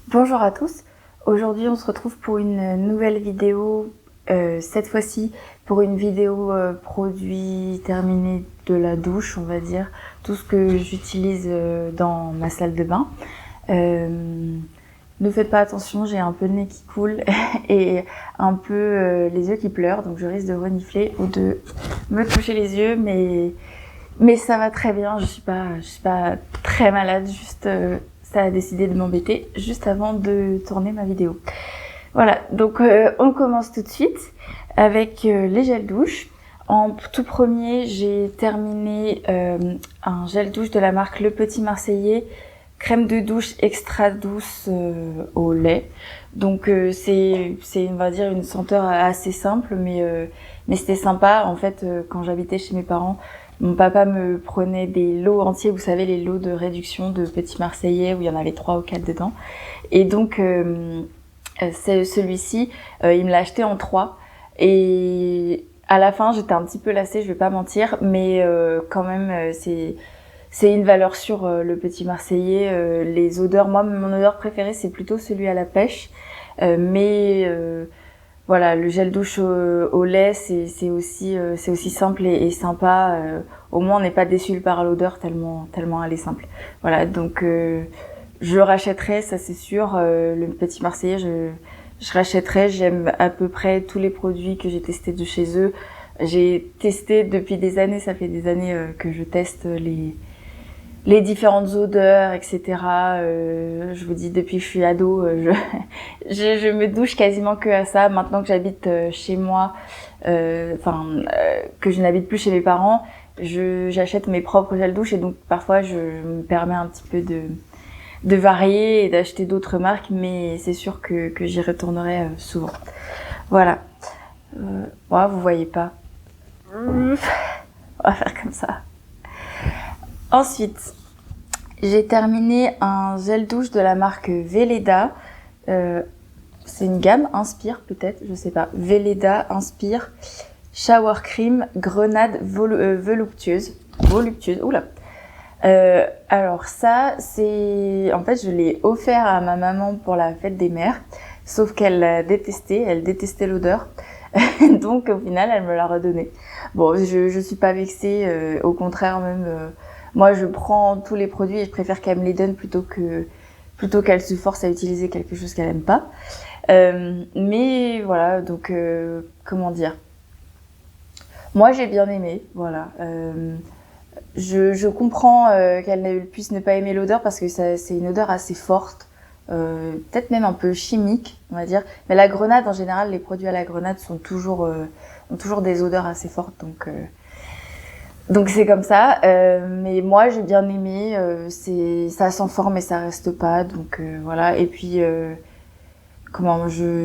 Bonjour à tous, aujourd'hui on se retrouve pour une nouvelle vidéo, cette fois-ci pour une vidéo produit terminé de la douche, on va dire, tout ce que j'utilise dans ma salle de bain. Ne faites pas attention, j'ai un peu le nez qui coule et un peu les yeux qui pleurent, donc je risque de renifler ou de me toucher les yeux, mais ça va très bien, je suis pas très malade, juste ça a décidé de m'embêter juste avant de tourner ma vidéo. Voilà, donc on commence tout de suite avec les gels douche. En tout premier, j'ai terminé un gel douche de la marque Le Petit Marseillais, crème de douche extra douce au lait. Donc c'est on va dire une senteur assez simple, mais c'était sympa. En fait, quand j'habitais chez mes parents, mon papa me prenait des lots entiers, vous savez, les lots de réduction de Petit Marseillais où il y en avait 3 ou 4 dedans. Et donc celui-ci, il me l'a acheté en 3. Et à la fin, j'étais un petit peu lassée, je vais pas mentir, mais quand même, c'est une valeur sûre, le Petit Marseillais. Les odeurs, moi, mon odeur préférée, c'est plutôt celui à la pêche. Mais voilà, le gel douche au lait, c'est aussi simple et sympa. Au moins, on n'est pas déçu par l'odeur tellement elle est simple. Voilà, donc je le rachèterai, ça c'est sûr. Le Petit Marseillais, je rachèterai. J'aime à peu près tous les produits que j'ai testés de chez eux. J'ai testé depuis des années, ça fait des années que je teste les différentes odeurs, etc. Je vous dis, depuis que je suis ado, je me douche quasiment que à ça. Maintenant que j'habite chez moi, que je n'habite plus chez mes parents, j'achète mes propres gels douche et donc parfois je me permets un petit peu de varier et d'acheter d'autres marques, mais c'est sûr que j'y retournerai souvent. Voilà. Ouais, vous voyez pas. On va faire comme ça. Ensuite, j'ai terminé un gel douche de la marque Weleda. C'est une gamme, Inspire peut-être, je sais pas. Weleda, Inspire, Shower Cream, Grenade voluptueuse. Oula. Alors ça, en fait, je l'ai offert à ma maman pour la fête des mères. Sauf elle détestait l'odeur. Donc au final, elle me l'a redonné. Bon, je suis pas vexée, au contraire même. Moi, je prends tous les produits et je préfère qu'elle me les donne plutôt qu'elle se force à utiliser quelque chose qu'elle aime pas. Mais voilà, donc comment dire. Moi, j'ai bien aimé, voilà. Je comprends qu'elle puisse ne pas aimer l'odeur parce que c'est une odeur assez forte. Peut-être même un peu chimique, on va dire. Mais la grenade, en général, les produits à la grenade ont toujours des odeurs assez fortes, donc c'est comme ça. Mais moi, j'ai bien aimé. Ça sent fort, mais ça reste pas. Donc voilà. Et puis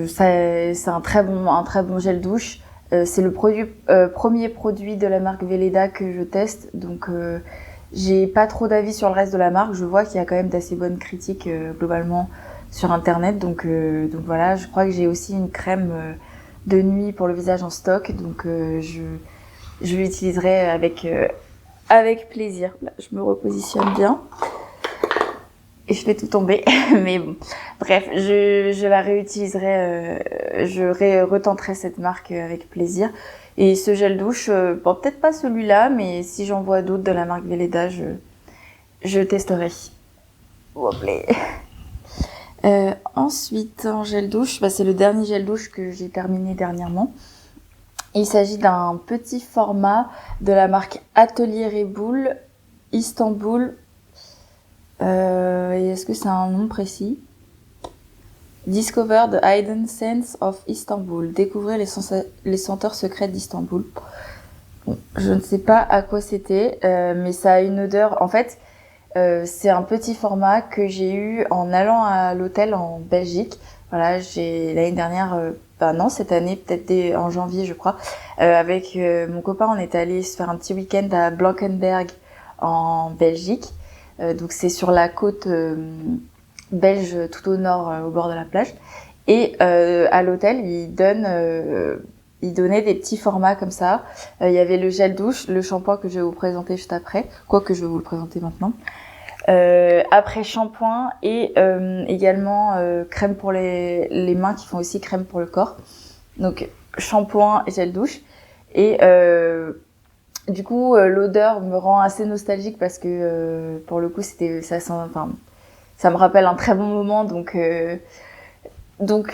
c'est un très bon gel douche. C'est le premier produit de la marque Weleda que je teste. Donc j'ai pas trop d'avis sur le reste de la marque. Je vois qu'il y a quand même d'assez bonnes critiques globalement sur internet. Donc voilà, je crois que j'ai aussi une crème de nuit pour le visage en stock. Donc je l'utiliserai avec plaisir. Là, je me repositionne bien. Et je fais tout tomber. Mais bon, bref, je la réutiliserai. Je retenterai cette marque avec plaisir. Et ce gel douche, bon, peut-être pas celui-là, mais si j'en vois d'autres de la marque Weleda, je testerai. Ensuite, en gel douche, c'est le dernier gel douche que j'ai terminé dernièrement. Il s'agit d'un petit format de la marque Atelier Reboul, Istanbul. Et est-ce que c'est un nom précis? Discover the Hidden Scents of Istanbul. Découvrez les senteurs secrètes d'Istanbul. Bon, je ne sais pas à quoi c'était, mais ça a une odeur. En fait, c'est un petit format que j'ai eu en allant à l'hôtel en Belgique. Voilà, l'année dernière, non, cette année, peut-être en janvier, je crois. Avec mon copain, on est allé se faire un petit week-end à Blankenberg en Belgique. Donc c'est sur la côte belge, tout au nord, au bord de la plage. Et à l'hôtel, ils donnaient des petits formats comme ça. Il y avait le gel douche, le shampoing que je vais vous présenter juste après, quoique je vais vous le présenter maintenant. après shampoing et également crème pour les mains qui font aussi crème pour le corps. Donc shampoing et gel douche. Et du coup l'odeur me rend assez nostalgique parce que pour le coup c'était ça sent, enfin ça me rappelle un très bon moment, donc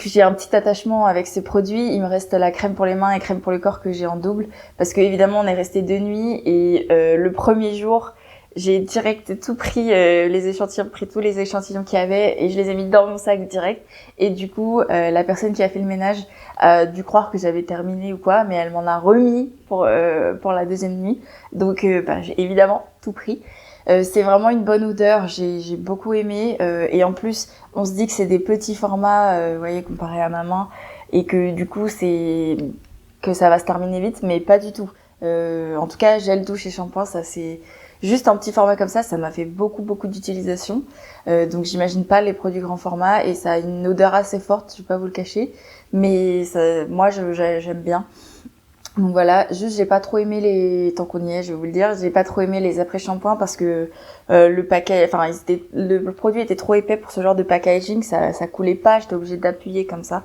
j'ai un petit attachement avec ce produit. Il me reste la crème pour les mains et crème pour le corps que j'ai en double parce que évidemment on est resté 2 nuits et le premier jour j'ai direct tout pris, les échantillons, pris tous les échantillons qu'il y avait et je les ai mis dans mon sac direct. Et du coup, la personne qui a fait le ménage a dû croire que j'avais terminé ou quoi, mais elle m'en a remis pour la deuxième nuit. Donc, j'ai évidemment tout pris. C'est vraiment une bonne odeur, j'ai beaucoup aimé. Et en plus, on se dit que c'est des petits formats, vous voyez, comparé à ma main, et que du coup, que ça va se terminer vite, mais pas du tout. En tout cas, gel douche et shampoing, ça c'est juste un petit format comme ça m'a fait beaucoup d'utilisation. Donc j'imagine pas les produits grand format et ça a une odeur assez forte, je vais pas vous le cacher, mais moi j'aime bien. Donc voilà, juste j'ai pas trop aimé tant qu'on y est, je vais vous le dire, j'ai pas trop aimé les après-shampoings parce que le paquet, enfin le produit était trop épais pour ce genre de packaging, ça coulait pas, j'étais obligée d'appuyer comme ça.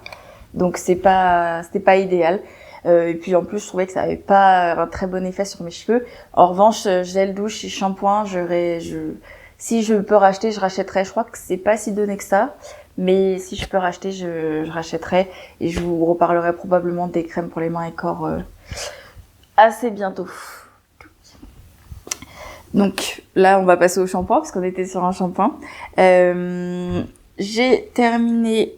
Donc c'était pas idéal. Et puis en plus, je trouvais que ça avait pas un très bon effet sur mes cheveux. En revanche, gel douche et shampoing, si je peux racheter, je rachèterai. Je crois que c'est pas si donné que ça, mais si je peux racheter, je rachèterai et je vous reparlerai probablement des crèmes pour les mains et corps assez bientôt. Donc là, on va passer au shampoing parce qu'on était sur un shampoing. J'ai terminé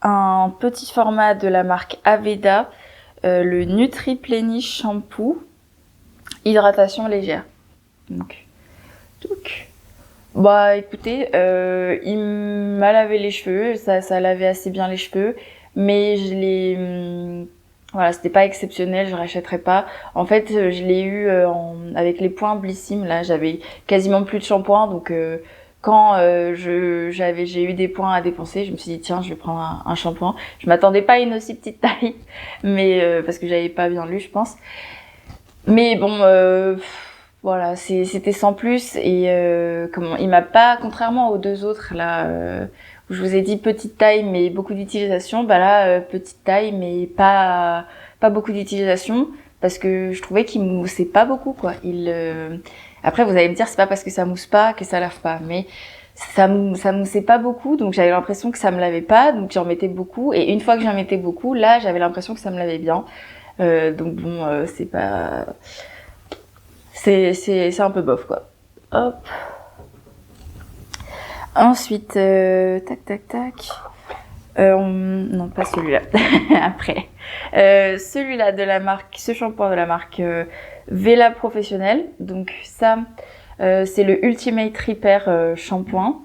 un petit format de la marque Aveda. Le Nutri-Plenish Shampoo, hydratation légère. Donc, bah écoutez, il m'a lavé les cheveux, ça lavait assez bien les cheveux, mais voilà, c'était pas exceptionnel, je rachèterais pas. En fait, je l'ai eu avec les points Blissim, là, j'avais quasiment plus de shampoing, donc quand j'ai eu des points à dépenser, je me suis dit tiens, je vais prendre un shampoing. Je m'attendais pas à une aussi petite taille, mais parce que j'avais pas bien lu, je pense. Mais bon, voilà, c'était sans plus et il m'a pas, contrairement aux deux autres là où je vous ai dit petite taille mais beaucoup d'utilisation, bah là petite taille mais pas beaucoup d'utilisation parce que je trouvais qu'il moussait pas beaucoup quoi. Après, vous allez me dire, c'est pas parce que ça mousse pas que ça lave pas, mais ça moussait pas beaucoup, donc j'avais l'impression que ça me lavait pas, donc j'en mettais beaucoup, et une fois que j'en mettais beaucoup, là, j'avais l'impression que ça me lavait bien. Donc bon, c'est un peu bof, quoi. Hop. Ensuite, tac. Non, pas celui-là. Après. Celui-là de la marque, ce shampoing de la marque Vela Professionnel. Donc ça, c'est le Ultimate Repair shampoing.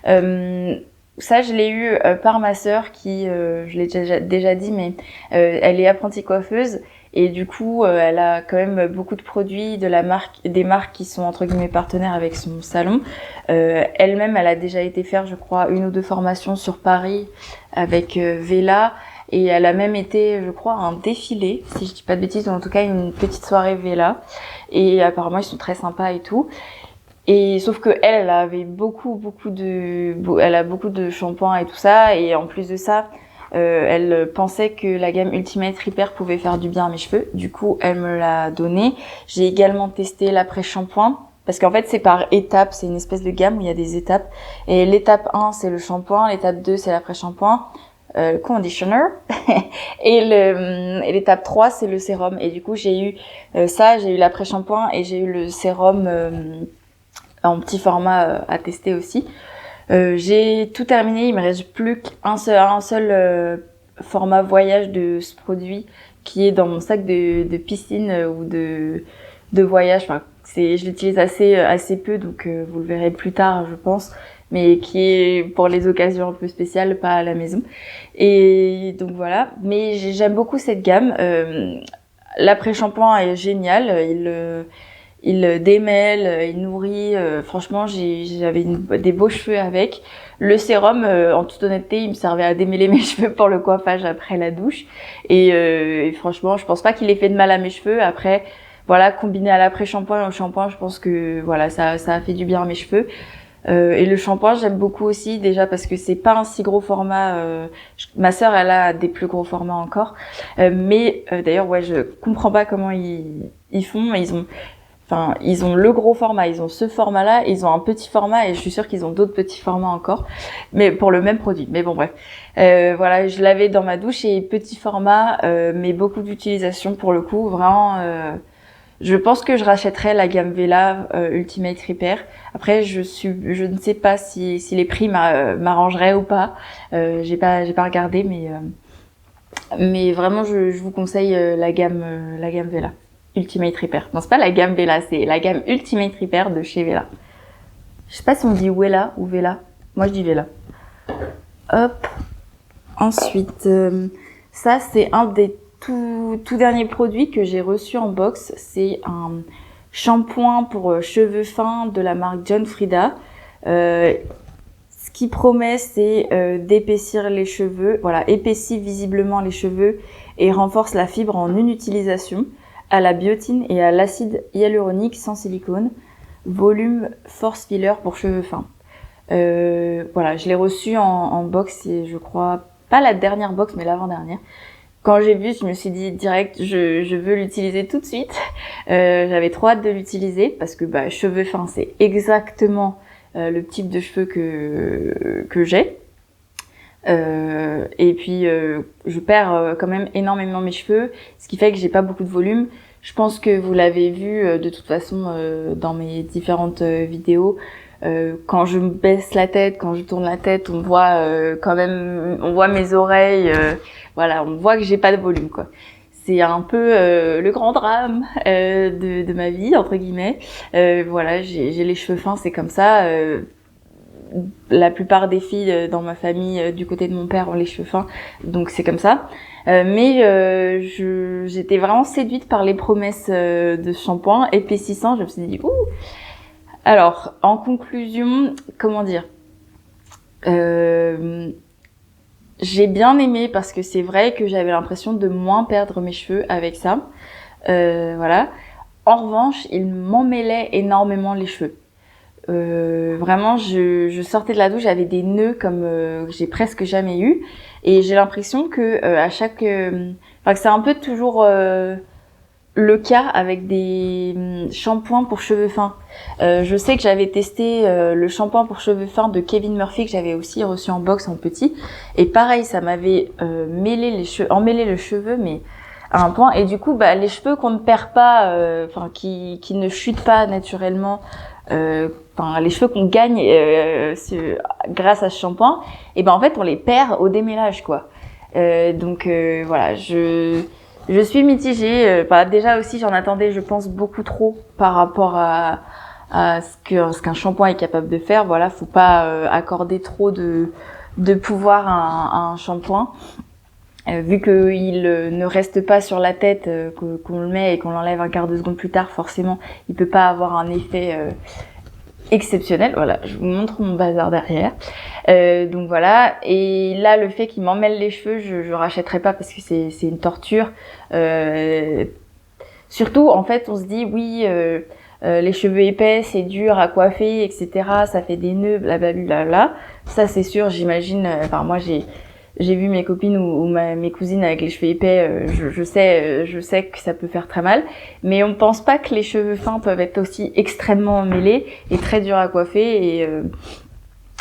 Ça, je l'ai eu par ma sœur qui, je l'ai déjà dit, mais elle est apprentie coiffeuse. Et du coup, elle a quand même beaucoup de produits des marques qui sont entre guillemets partenaires avec son salon. Elle-même, elle a déjà été faire, je crois, 1 ou 2 formations sur Paris avec Vela. Et elle a même été, je crois, à un défilé, si je dis pas de bêtises, ou en tout cas une petite soirée Vela. Et apparemment, ils sont très sympas et tout. Et sauf que elle avait elle a beaucoup de shampoings et tout ça. Et en plus de ça, elle pensait que la gamme Ultimate Repair pouvait faire du bien à mes cheveux. Du coup, elle me l'a donné. J'ai également testé l'après-shampoing. Parce qu'en fait, c'est par étapes. C'est une espèce de gamme où il y a des étapes. Et l'étape 1, c'est le shampoing. L'étape 2, c'est l'après-shampoing. Conditioner. Et l'étape 3, c'est le sérum. Et du coup, j'ai eu j'ai eu l'après-shampoing et j'ai eu le sérum en petit format à tester aussi. J'ai tout terminé, il me reste plus qu'un seul format voyage de ce produit qui est dans mon sac de piscine ou de voyage. Enfin, je l'utilise assez peu, donc vous le verrez plus tard, je pense, mais qui est pour les occasions un peu spéciales, pas à la maison. Et donc voilà, mais j'aime beaucoup cette gamme. L'après-shampoing est génial, il démêle, il nourrit. Franchement, j'avais des beaux cheveux avec. Le sérum, en toute honnêteté, il me servait à démêler mes cheveux pour le coiffage après la douche. Et franchement, je pense pas qu'il ait fait de mal à mes cheveux. Après, voilà, combiné à l'après-shampoing et au shampoing, je pense que voilà, ça a fait du bien à mes cheveux. Et le shampoing, j'aime beaucoup aussi, déjà parce que c'est pas un si gros format. Ma sœur, elle a des plus gros formats encore. D'ailleurs, ouais, je comprends pas comment ils font. Ils ont le gros format, ils ont ce format-là, ils ont un petit format et je suis sûre qu'ils ont d'autres petits formats encore, mais pour le même produit. Mais bon, bref. Voilà, je l'avais dans ma douche et petit format, mais beaucoup d'utilisation pour le coup. Vraiment, je pense que je rachèterais la gamme Vela Ultimate Repair. Après, je ne sais pas si les prix m'arrangeraient ou pas. J'ai pas regardé, mais vraiment, je vous conseille la gamme Vela Ultimate Repair. Non, c'est pas la gamme Vela, c'est la gamme Ultimate Repair de chez Vela. Je sais pas si on dit Wella ou Vela. Moi, je dis Vela. Hop. Ensuite, ça, c'est un des tout derniers produits que j'ai reçu en box. C'est un shampoing pour cheveux fins de la marque John Frieda. Ce qui promet, c'est d'épaissir les cheveux. Voilà, épaissit visiblement les cheveux et renforce la fibre en une utilisation, à la biotine et à l'acide hyaluronique sans silicone. Volume Force Filler pour cheveux fins. Voilà, je l'ai reçu en box et je crois pas la dernière box mais l'avant-dernière. Quand j'ai vu, je me suis dit direct, je veux l'utiliser tout de suite. J'avais trop hâte de l'utiliser parce que cheveux fins, c'est exactement le type de cheveux que j'ai. Et puis je perds quand même énormément mes cheveux, ce qui fait que j'ai pas beaucoup de volume. Je pense que vous l'avez vu de toute façon dans mes différentes vidéos. Quand je me baisse la tête, quand je tourne la tête, on voit quand même, on voit mes oreilles. Voilà, on voit que j'ai pas de volume, quoi. C'est un peu le grand drame de ma vie, entre guillemets. Voilà, j'ai les cheveux fins, c'est comme ça. La plupart des filles dans ma famille, du côté de mon père, ont les cheveux fins, donc c'est comme ça. J'étais vraiment séduite par les promesses de shampoing épaississant. Je me suis dit, ouh. Alors, en conclusion, comment dire, j'ai bien aimé parce que c'est vrai que j'avais l'impression de moins perdre mes cheveux avec ça. Voilà. En revanche, il m'emmêlait énormément les cheveux. Vraiment, je sortais de la douche, j'avais des nœuds comme j'ai presque jamais eu, et j'ai l'impression que à chaque, que c'est un peu toujours le cas avec des shampoings pour cheveux fins. Je sais que j'avais testé le shampoing pour cheveux fins de Kevin Murphy que j'avais aussi reçu en box en petit, et pareil, ça m'avait emmêlé le cheveu, mais à un point. Et du coup, les cheveux qu'on ne perd pas, qui ne chutent pas naturellement, les cheveux qu'on gagne grâce à ce shampoing, et en fait on les perd au démêlage, quoi. Donc voilà, je suis mitigée. Déjà aussi j'en attendais, je pense, beaucoup trop par rapport à ce qu'un shampoing est capable de faire. Voilà, faut pas accorder trop de pouvoir à un shampoing. Vu qu'il ne reste pas sur la tête, qu'on le met et qu'on l'enlève un quart de seconde plus tard, forcément, il peut pas avoir un effet exceptionnel. Voilà, je vous montre mon bazar derrière. Donc voilà. Et là, le fait qu'il m'emmêle les cheveux, je rachèterai pas parce que c'est une torture. Surtout, en fait, on se dit oui, les cheveux épais, c'est dur à coiffer, etc. Ça fait des nœuds, blablabla. Ça, c'est sûr. J'imagine. Moi, j'ai vu mes copines ou mes cousines avec les cheveux épais, je sais que ça peut faire très mal, mais on pense pas que les cheveux fins peuvent être aussi extrêmement mêlés et très durs à coiffer,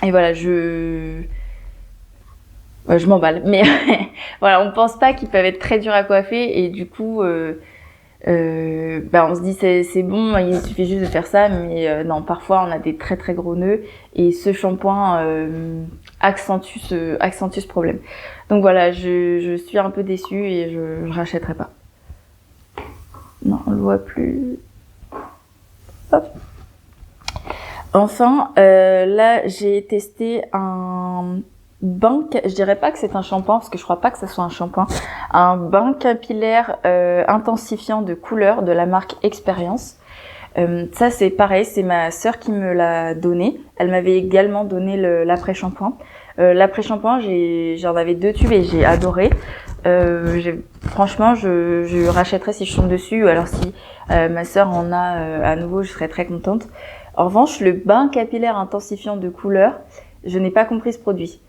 et voilà, je m'emballe, mais voilà, on pense pas qu'ils peuvent être très durs à coiffer, et du coup on se dit c'est bon, il suffit juste de faire ça, mais non, parfois on a des très très gros nœuds, et ce shampoing accentue ce problème. Donc voilà, je suis un peu déçue et je rachèterai pas. Non, on le voit plus. Hop. Enfin, là j'ai testé un bain, je dirais pas que c'est un shampoing parce que je crois pas que ça soit un shampoing, un bain capillaire intensifiant de couleur de la marque Expérience. Ça c'est pareil, c'est ma sœur qui me l'a donné. Elle m'avait également donné l'après-shampoing. L'après-shampoing, j'en avais 2 tubes et j'ai adoré. Franchement, je rachèterais si je tombe dessus, ou alors si ma sœur en a à nouveau, je serais très contente. En revanche, le bain capillaire intensifiant de couleur, je n'ai pas compris ce produit.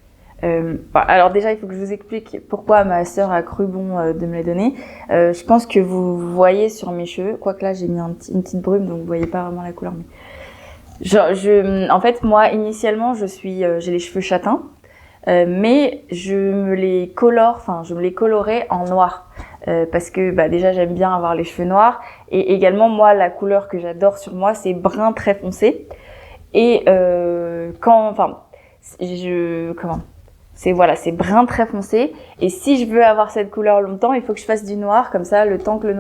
Alors déjà, il faut que je vous explique pourquoi ma sœur a cru bon de me les donner. Je pense que vous voyez sur mes cheveux, quoique là j'ai mis une petite brume, donc vous voyez pas vraiment la couleur. Mais en fait, moi initialement, j'ai les cheveux châtains, mais je me les colorais en noir. Parce que déjà j'aime bien avoir les cheveux noirs, et également moi la couleur que j'adore sur moi c'est brun très foncé. Et c'est brun très foncé, et si je veux avoir cette couleur longtemps, il faut que je fasse du noir, comme ça le temps que le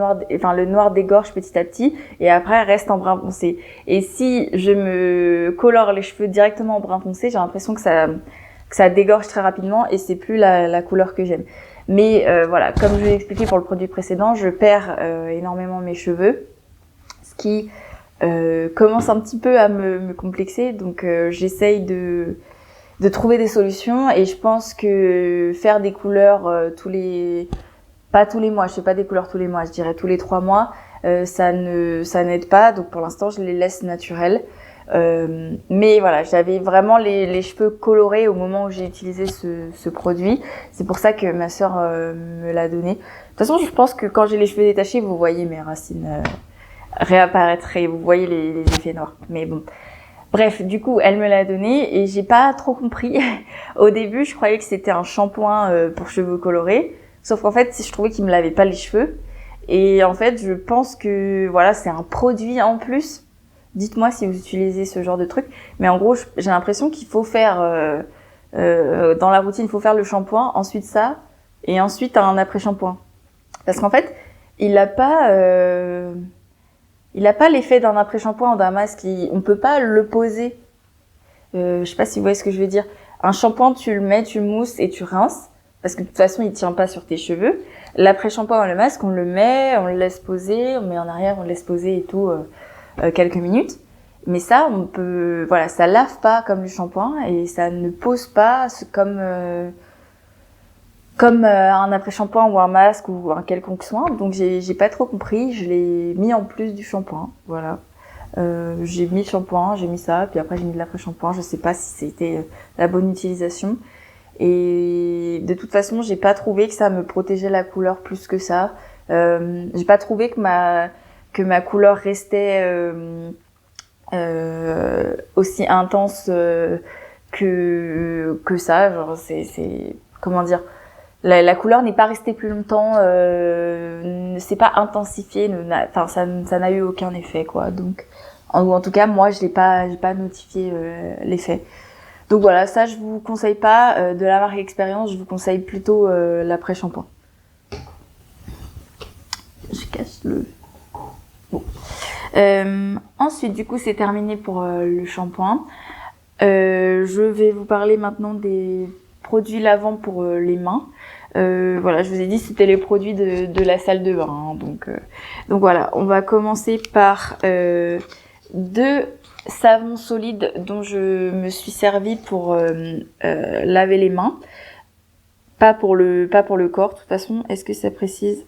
noir dégorge petit à petit, et après reste en brun foncé. Et si je me colore les cheveux directement en brun foncé, j'ai l'impression que ça dégorge très rapidement, et c'est plus la couleur que j'aime. Mais voilà, comme je l'ai expliqué pour le produit précédent, je perds énormément mes cheveux, ce qui commence un petit peu à me complexer, donc j'essaye de trouver des solutions, et je pense que faire des couleurs pas tous les mois, je fais pas des couleurs tous les mois, je dirais tous les 3 mois, ça n'aide pas, donc pour l'instant je les laisse naturelles. Mais voilà, j'avais vraiment les cheveux colorés au moment où j'ai utilisé ce produit. C'est pour ça que ma sœur me l'a donné. De toute façon, je pense que quand j'ai les cheveux détachés, vous voyez mes racines réapparaître, et vous voyez les effets noirs. Mais bon. Bref, du coup, elle me l'a donné et j'ai pas trop compris. Au début, je croyais que c'était un shampoing pour cheveux colorés. Sauf qu'en fait, je trouvais qu'il me lavait pas les cheveux. Et en fait, je pense que voilà, c'est un produit en plus. Dites-moi si vous utilisez ce genre de truc. Mais en gros, j'ai l'impression qu'il faut faire dans la routine, il faut faire le shampoing, ensuite ça, et ensuite un après-shampoing. Parce qu'en fait, il a pas l'effet d'un après-shampoing ou d'un masque. On peut pas le poser. Je sais pas si vous voyez ce que je veux dire. Un shampoing, tu le mets, tu mousses et tu rinces. Parce que de toute façon, il tient pas sur tes cheveux. L'après-shampoing, le masque, on le met, on le laisse poser, on met en arrière, on le laisse poser et tout, quelques minutes. Mais ça, voilà, ça lave pas comme le shampoing, et ça ne pose pas comme un après-shampoing ou un masque ou un quelconque soin. Donc j'ai pas trop compris, je l'ai mis en plus du shampoing, voilà. J'ai mis le shampoing, j'ai mis ça, puis après j'ai mis de l'après-shampoing, je sais pas si c'était la bonne utilisation. Et de toute façon, j'ai pas trouvé que ça me protégeait la couleur plus que ça. J'ai pas trouvé que ma couleur restait aussi intense que ça. Genre c'est comment dire, la couleur n'est pas restée plus longtemps, ne s'est pas intensifiée, ça n'a eu aucun effet, quoi. Donc, en tout cas, moi, j'ai pas notifié l'effet. Donc voilà, ça je vous conseille pas de la marque Expérience, je vous conseille plutôt l'après-shampoing. Je cache le... Bon. Ensuite, du coup, c'est terminé pour le shampoing. Je vais vous parler maintenant des produits lavants pour les mains. Voilà, je vous ai dit c'était les produits de la salle de bain, hein, donc voilà, on va commencer par 2 savons solides dont je me suis servi pour laver les mains, pas pour le corps. De toute façon, est-ce que ça précise?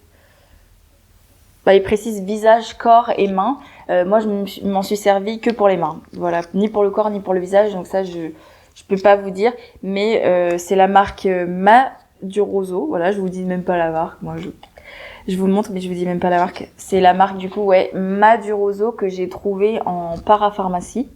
Il précise visage, corps et mains. Moi, je m'en suis servi que pour les mains. Voilà, ni pour le corps ni pour le visage, donc ça je peux pas vous dire, mais c'est la marque Maduroso. Voilà, je vous dis même pas la marque. Moi, je vous le montre, mais je vous dis même pas la marque. C'est la marque du coup, ouais, Maduroso, que j'ai trouvé en parapharmacie.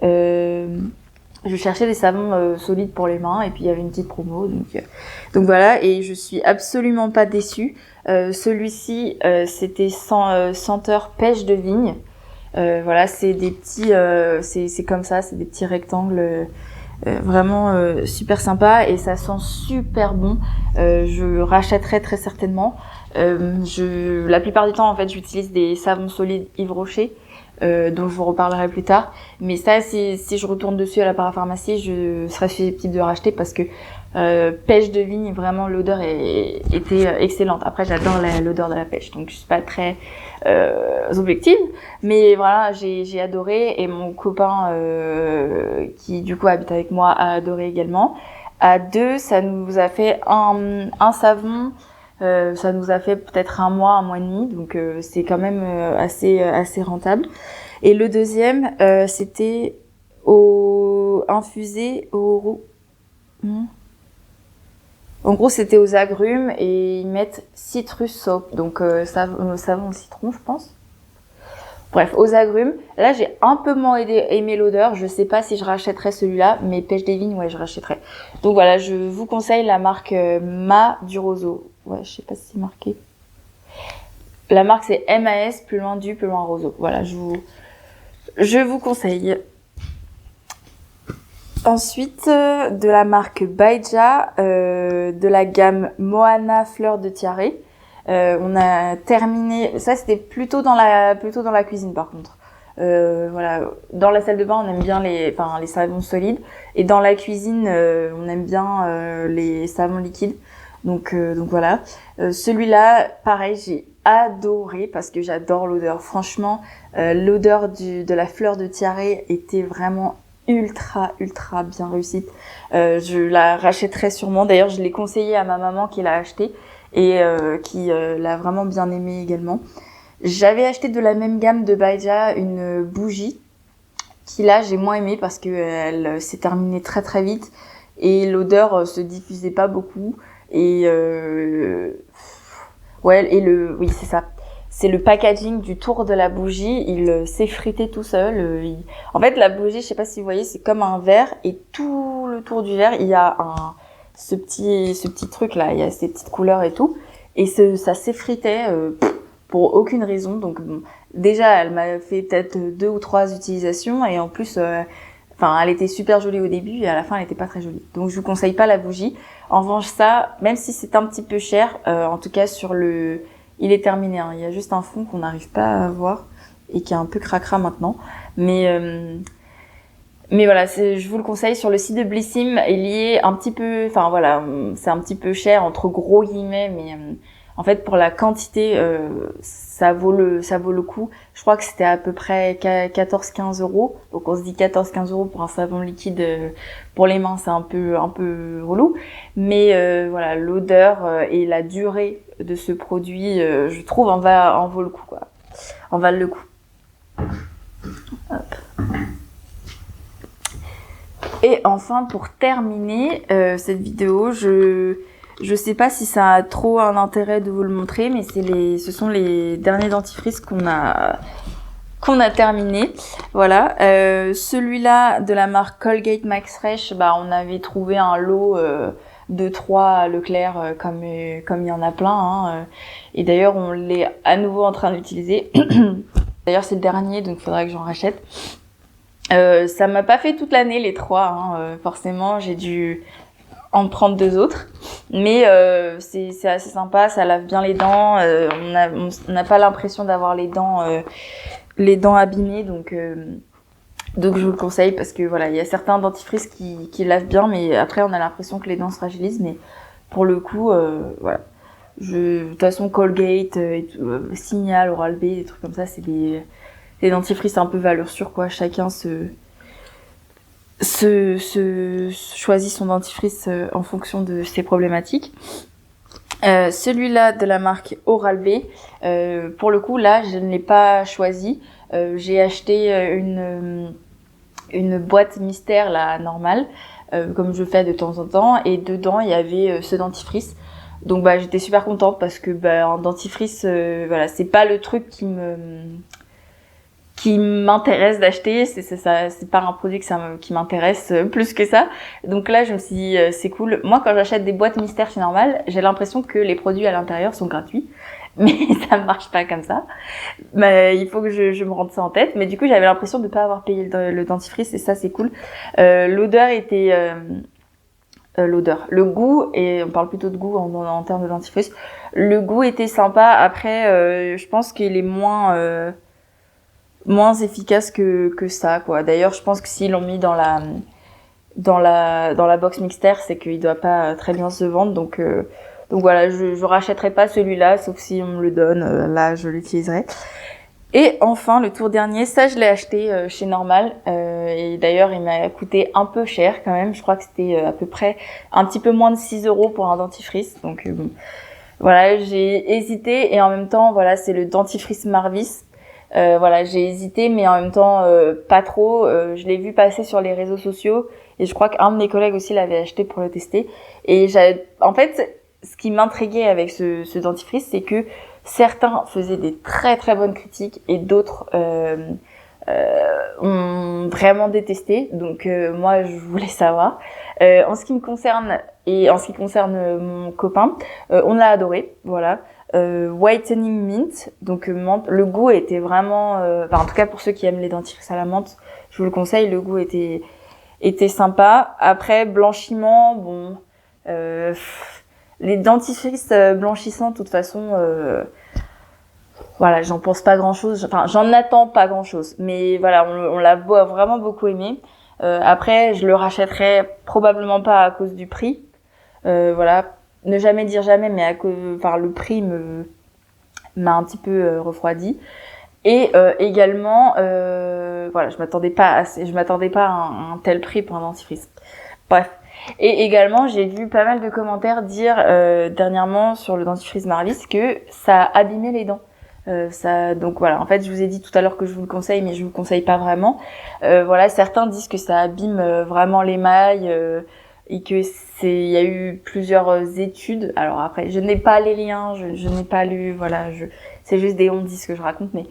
Je cherchais des savons solides pour les mains, et puis il y avait une petite promo, donc voilà, et je suis absolument pas déçue. Celui-ci, c'était senteur pêche de vigne. Voilà, c'est des petits, c'est comme ça, c'est des petits rectangles. Vraiment super sympa, et ça sent super bon. Je rachèterai très certainement. La plupart du temps, en fait, j'utilise des savons solides Yves Rocher, dont je vous reparlerai plus tard. Mais ça, si je retourne dessus à la parapharmacie, je serais susceptible de racheter, parce que pêche de vigne, vraiment l'odeur était excellente. Après, j'adore l'odeur de la pêche, donc je suis pas très objective, mais voilà, j'ai adoré, et mon copain qui du coup habite avec moi a adoré également. À 2, ça nous a fait un savon Ça nous a fait peut-être un mois et demi, donc c'est quand même assez rentable. Et le deuxième, c'était infusé au en gros, c'était aux agrumes et ils mettent citrus soap, donc savon au citron, je pense. Bref, aux agrumes. Là, j'ai un peu moins aimé l'odeur. Je sais pas si je rachèterais celui-là, mais pêche des vignes, ouais, je rachèterais. Donc voilà, je vous conseille la marque Ma du Roseau. Ouais, je sais pas si c'est marqué. La marque c'est MAS, plus loin du, plus loin Roseau. Voilà, je vous conseille. Ensuite, de la marque Baija, de la gamme Moana Fleur de Tiare. On a terminé, ça c'était plutôt dans la cuisine par contre. Voilà, dans la salle de bain on aime bien les savons solides et dans la cuisine on aime bien les savons liquides. Donc voilà. Celui-là, pareil, j'ai adoré parce que j'adore l'odeur. Franchement, l'odeur de la fleur de Tiare était vraiment ultra bien réussite. Je la rachèterai sûrement. D'ailleurs, je l'ai conseillé à ma maman qui l'a acheté et qui l'a vraiment bien aimé également. J'avais acheté de la même gamme de Baija une bougie qui là j'ai moins aimé parce que elle s'est terminée très vite et l'odeur se diffusait pas beaucoup et oui c'est ça. C'est le packaging du tour de la bougie, il s'effritait tout seul. En fait, la bougie, je sais pas si vous voyez, c'est comme un verre et tout le tour du verre, il y a ce petit truc là, il y a ces petites couleurs et tout, et ça s'effritait pour aucune raison. Donc bon, déjà, elle m'a fait peut-être 2 ou 3 utilisations et en plus, elle était super jolie au début et à la fin, elle était pas très jolie. Donc je vous conseille pas la bougie. En revanche, ça, même si c'est un petit peu cher, en tout cas il est terminé, hein. Il y a juste un fond qu'on n'arrive pas à voir et qui est un peu cracra maintenant. Mais voilà, je vous le conseille. Sur le site de Blissim, il y est un petit peu, c'est un petit peu cher entre gros guillemets, mais en fait pour la quantité, ça vaut le coup. Je crois que c'était à peu près 14-15 euros. Donc on se dit 14-15 euros pour un savon liquide pour les mains, c'est un peu relou. Mais voilà, l'odeur et la durée de ce produit, je trouve en vaut le coup quoi. En valent le coup. Hop. Et enfin, pour terminer cette vidéo, je sais pas si ça a trop un intérêt de vous le montrer, mais ce sont les derniers dentifrices qu'on a terminé. Voilà. Celui-là de la marque Colgate Max Fresh, on avait trouvé un lot de 3 à Leclerc comme il y en a plein. Hein. Et d'ailleurs, on l'est à nouveau en train d'utiliser. D'ailleurs, c'est le dernier, donc il faudra que j'en rachète. Ça m'a pas fait toute l'année les 3, hein. Forcément j'ai dû en prendre 2 autres, mais c'est assez sympa, ça lave bien les dents, on n'a pas l'impression d'avoir les dents abîmées, donc je vous le conseille parce que voilà, il y a certains dentifrices qui lavent bien, mais après on a l'impression que les dents se fragilisent, mais pour le coup voilà, de toute façon Colgate, Signal, Oral-B, des trucs comme ça, c'est des dentifrices un peu valeur sûre quoi, chacun choisit son dentifrice en fonction de ses problématiques. Celui-là de la marque Oral-B, pour le coup là je ne l'ai pas choisi, j'ai acheté une boîte mystère là normale, comme je fais de temps en temps, et dedans il y avait ce dentifrice. Donc j'étais super contente parce que un dentifrice, voilà, c'est pas le truc qui m'intéresse d'acheter, c'est pas un produit qui m'intéresse plus que ça. Donc là, je me suis dit, c'est cool. Moi, quand j'achète des boîtes mystères chez Normal, j'ai l'impression que les produits à l'intérieur sont gratuits. Mais ça marche pas comme ça. Mais il faut que je me rende ça en tête. Mais du coup, j'avais l'impression de pas avoir payé le dentifrice et ça, c'est cool. L'odeur était... le goût, et on parle plutôt de goût en termes de dentifrice, le goût était sympa. Après, je pense qu'il est moins efficace que ça quoi. D'ailleurs, je pense que s'ils l'ont mis dans la box mixtaire, c'est qu'il doit pas très bien se vendre, donc voilà, je rachèterai pas celui-là, sauf si on me le donne, là je l'utiliserai. Et enfin, le tout dernier, ça je l'ai acheté chez Normal, et d'ailleurs il m'a coûté un peu cher quand même, je crois que c'était à peu près un petit peu moins de 6 euros pour un dentifrice, donc bon. Voilà, j'ai hésité et en même temps, voilà, c'est le dentifrice Marvis. Voilà, j'ai hésité, mais en même temps, pas trop. Je l'ai vu passer sur les réseaux sociaux et je crois qu'un de mes collègues aussi l'avait acheté pour le tester. Et en fait, ce qui m'intriguait avec ce dentifrice, c'est que certains faisaient des très très bonnes critiques et d'autres ont vraiment détesté. Donc moi, je voulais savoir. En ce qui me concerne et en ce qui concerne mon copain, on l'a adoré. Voilà. Whitening mint, donc menthe. Le goût était vraiment, enfin en tout cas pour ceux qui aiment les dentifrices à la menthe, je vous le conseille. Le goût était sympa. Après blanchiment, bon, les dentifrices blanchissants, de toute façon, voilà, j'en pense pas grand chose. Enfin, j'en attends pas grand chose. Mais voilà, on l'a vraiment beaucoup aimé. Après, je le rachèterai probablement pas à cause du prix. Voilà, ne jamais dire jamais, mais enfin, le prix m'a un petit peu refroidi. Et également, voilà, je m'attendais pas à un tel prix pour un dentifrice. Bref. Et également, j'ai vu pas mal de commentaires dire dernièrement sur le dentifrice Marvis que ça abîmait les dents. Donc voilà, en fait, je vous ai dit tout à l'heure que je vous le conseille, mais je vous le conseille pas vraiment. Voilà, certains disent que ça abîme vraiment l'émail et que il y a eu plusieurs études. Alors après, je n'ai pas les liens, je n'ai pas lu, voilà, c'est juste des on-dit que je raconte, mais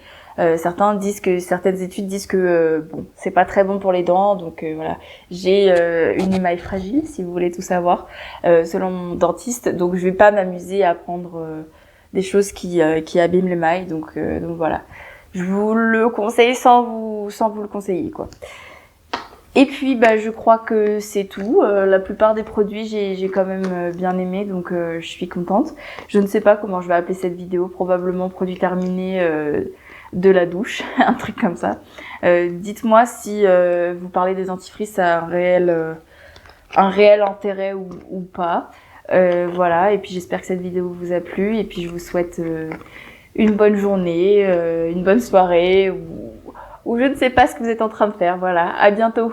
certaines études disent que bon, c'est pas très bon pour les dents, donc voilà. J'ai une émail fragile, si vous voulez tout savoir, selon mon dentiste, donc je vais pas m'amuser à prendre des choses qui abîment l'émail, donc voilà. Je vous le conseille sans vous le conseiller, quoi. Et puis je crois que c'est tout. La plupart des produits j'ai quand même bien aimé, donc je suis contente. Je ne sais pas comment je vais appeler cette vidéo, probablement produit terminé de la douche, un truc comme ça. Dites-moi si vous parlez des dentifrices à un réel intérêt ou pas. Voilà, et puis j'espère que cette vidéo vous a plu, et puis je vous souhaite une bonne journée, une bonne soirée, ou je ne sais pas ce que vous êtes en train de faire. Voilà, à bientôt.